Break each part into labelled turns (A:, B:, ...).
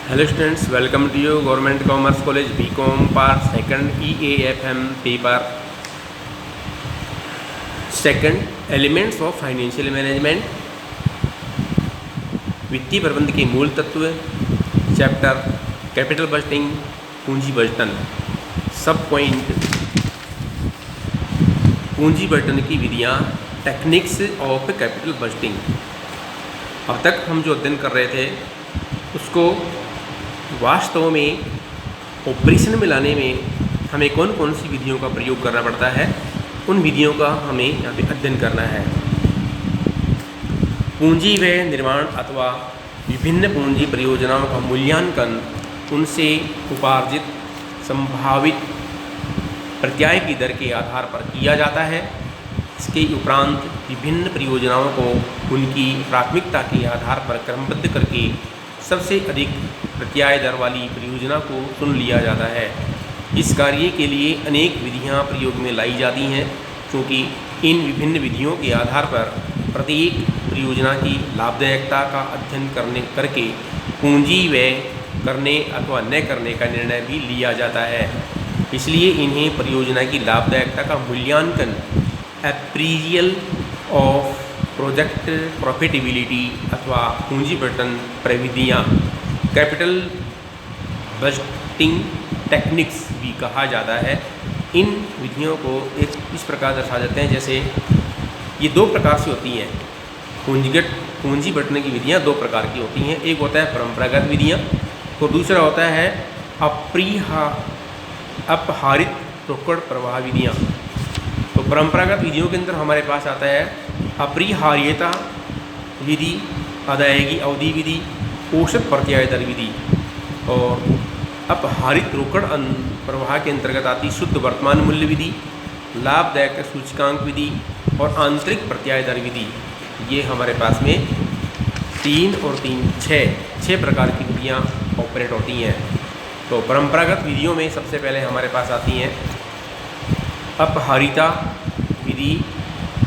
A: Hello students, welcome to you government commerce college BCom part second EAFM paper second elements of financial management, वित्तीय प्रबंध के मूल तत्व, chapter capital budgeting, पूंजी बजटन। सब पॉइंट पूंजी बजटन की विधियाँ, टेक्निक्स ऑफ कैपिटल बजटिंग। अब तक हम जो अध्ययन कर रहे थे उसको वास्तव में ऑपरेशन में लाने में हमें कौन कौन सी विधियों का प्रयोग करना पड़ता है, उन विधियों का हमें यहाँ पे अध्ययन करना है। पूंजी व्यय निर्माण अथवा विभिन्न पूंजी परियोजनाओं का मूल्यांकन उनसे उपार्जित संभावित प्रत्याय की दर के आधार पर किया जाता है। इसके उपरांत विभिन्न परियोजनाओं को उनकी प्राथमिकता के आधार पर क्रमबद्ध करके सबसे अधिक प्रत्याय दर वाली परियोजना को चुन लिया जाता है। इस कार्य के लिए अनेक विधियां प्रयोग में लाई जाती हैं, क्योंकि इन विभिन्न विधियों के आधार पर प्रत्येक परियोजना की लाभदायकता का अध्ययन करके पूंजी व्यय करने अथवा न करने का निर्णय भी लिया जाता है। इसलिए इन्हें परियोजना की लाभदायकता का मूल्यांकन, अप्रीजियल ऑफ प्रोजेक्ट प्रॉफिटेबिलिटी अथवा पूंजी बजटन प्रविधियाँ, कैपिटल बजटिंग टेक्निक्स भी कहा जाता है। इन विधियों को इस प्रकार दर्शा जाते हैं, जैसे ये दो प्रकार से होती हैं। पूंजी बटने की विधियाँ दो प्रकार की होती हैं। एक होता है परंपरागत विधियाँ और दूसरा होता है अपहारित रोकड़ प्रवाह विधियाँ। तो परंपरागत विधियों के अंदर हमारे पास आता है अपरिहार्यता विधि, अदायगी अवधि विधि, औसत प्रत्याय दर विधि। और अपहारित रोकड़ प्रवाह के अंतर्गत आती शुद्ध वर्तमान मूल्य विधि, लाभदायक सूचकांक विधि और आंतरिक प्रत्याय दर विधि। ये हमारे पास में 3 और 3 6 प्रकार की विधियाँ ऑपरेट होती हैं। तो परंपरागत विधियों में सबसे पहले हमारे पास आती हैं अपहारिता विधि,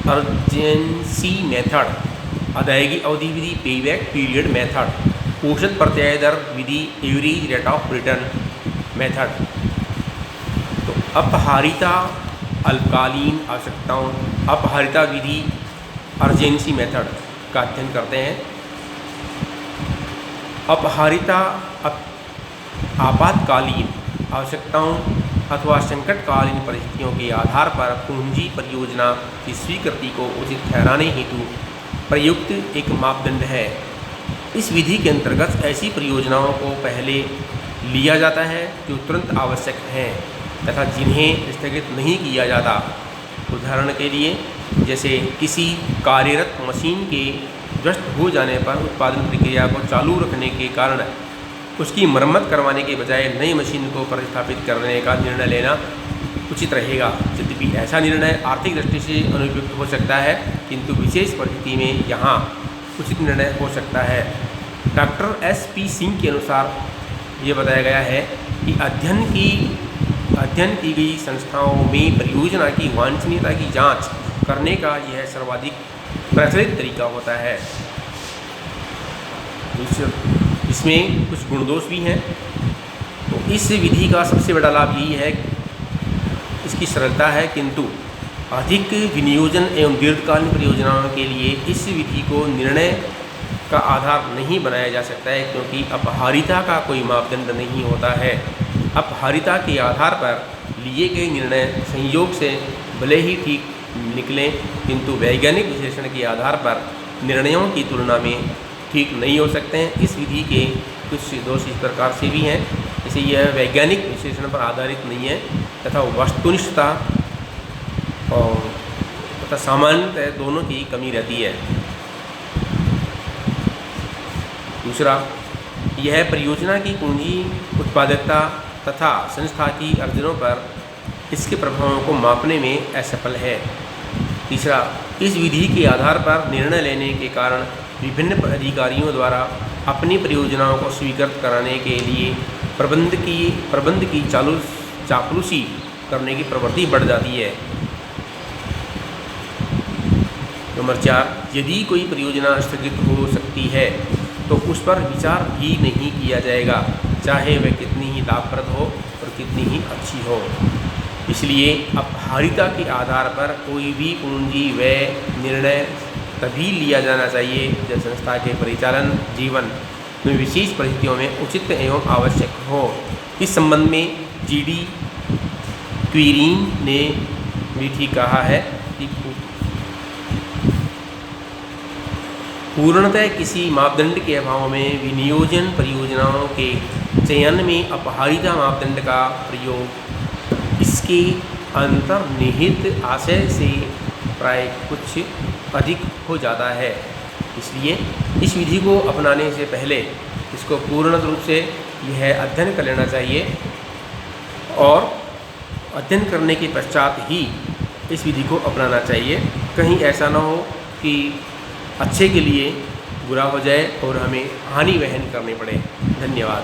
A: अर्जेंसी मेथड, अदायगी अवधि विधि, पेबैक पीरियड मेथड, औसत प्रत्याय दर विधि, average rate of return method. तो अपहारिता अल्पकालीन आवश्यकताओं, अपहारिता विधि अर्जेंसी मेथड का अध्ययन करते हैं। अपहारिता आपातकालीन आवश्यकताओं अथवा संकटकालीन परिस्थितियों के आधार पर पूंजी परियोजना की स्वीकृति को उचित ठहराने हेतु प्रयुक्त एक मापदंड है। इस विधि के अंतर्गत ऐसी परियोजनाओं को पहले लिया जाता है जो तुरंत आवश्यक हैं तथा जिन्हें स्थगित नहीं किया जाता। उदाहरण के लिए, जैसे किसी कार्यरत मशीन के ध्वस्त हो जाने पर उत्पादन प्रक्रिया को चालू रखने के कारण उसकी मरम्मत करवाने के बजाय नई मशीन को प्रतिस्थापित करने का निर्णय लेना उचित रहेगा। यद्यपि ऐसा निर्णय आर्थिक दृष्टि से अनुपयुक्त हो सकता है, किंतु विशेष परिस्थिति में यहाँ उचित निर्णय हो सकता है। डॉक्टर SP सिंह के अनुसार ये बताया गया है कि अध्ययन की गई संस्थाओं में परियोजना की वांछनीयता की जाँच करने का यह सर्वाधिक प्रचलित तरीका होता है। इसमें कुछ गुण दोष भी हैं। तो इस विधि का सबसे बड़ा लाभ यही है, इसकी सरलता है, किंतु अधिक विनियोजन एवं दीर्घकालीन परियोजनाओं के लिए इस विधि को निर्णय का आधार नहीं बनाया जा सकता है, क्योंकि अपहारिता का कोई मापदंड नहीं होता है। अपहारिता के आधार पर लिए गए निर्णय संयोग से भले ही ठीक निकलें, किंतु वैज्ञानिक विश्लेषण के आधार पर निर्णयों की तुलना में ठीक नहीं हो सकते हैं। इस विधि के कुछ दोष इस प्रकार से भी हैं, जैसे यह वैज्ञानिक विश्लेषण पर आधारित नहीं है तथा वस्तुनिष्ठता और तथा सामान्यतः दोनों की कमी रहती है। दूसरा, यह परियोजना की पूंजी उत्पादकता तथा संस्था की अर्जनों पर इसके प्रभावों को मापने में असफल है। तीसरा, इस विधि के आधार पर निर्णय लेने के कारण विभिन्न अधिकारियों द्वारा अपनी परियोजनाओं को स्वीकृत कराने के लिए प्रबंध की चापलूसी करने की प्रवृत्ति बढ़ जाती है। नंबर 4, यदि कोई परियोजना स्थगित हो सकती है तो उस पर विचार भी नहीं किया जाएगा, चाहे वह कितनी ही लाभप्रद हो और कितनी ही अच्छी हो। इसलिए अपहारिता के आधार पर कोई भी पूंजी व्यय निर्णय तभी लिया जाना चाहिए जब संस्था के परिचालन जीवन में विशेष परिस्थितियों में उचित एवं आवश्यक हो। इस संबंध में जीडी क्वीरीन ने भी ठीक कहा है कि पूर्णतः किसी मापदंड के अभाव में विनियोजन परियोजनाओं के चयन में अपहारिता मापदंड का प्रयोग इसके अंतर्निहित आशय से प्राय कुछ अधिक हो जाता है। इसलिए इस विधि को अपनाने से पहले इसको पूर्ण रूप से यह अध्ययन कर लेना चाहिए और अध्ययन करने के पश्चात ही इस विधि को अपनाना चाहिए। कहीं ऐसा ना हो कि अच्छे के लिए बुरा हो जाए और हमें हानि वहन करनी पड़े। धन्यवाद।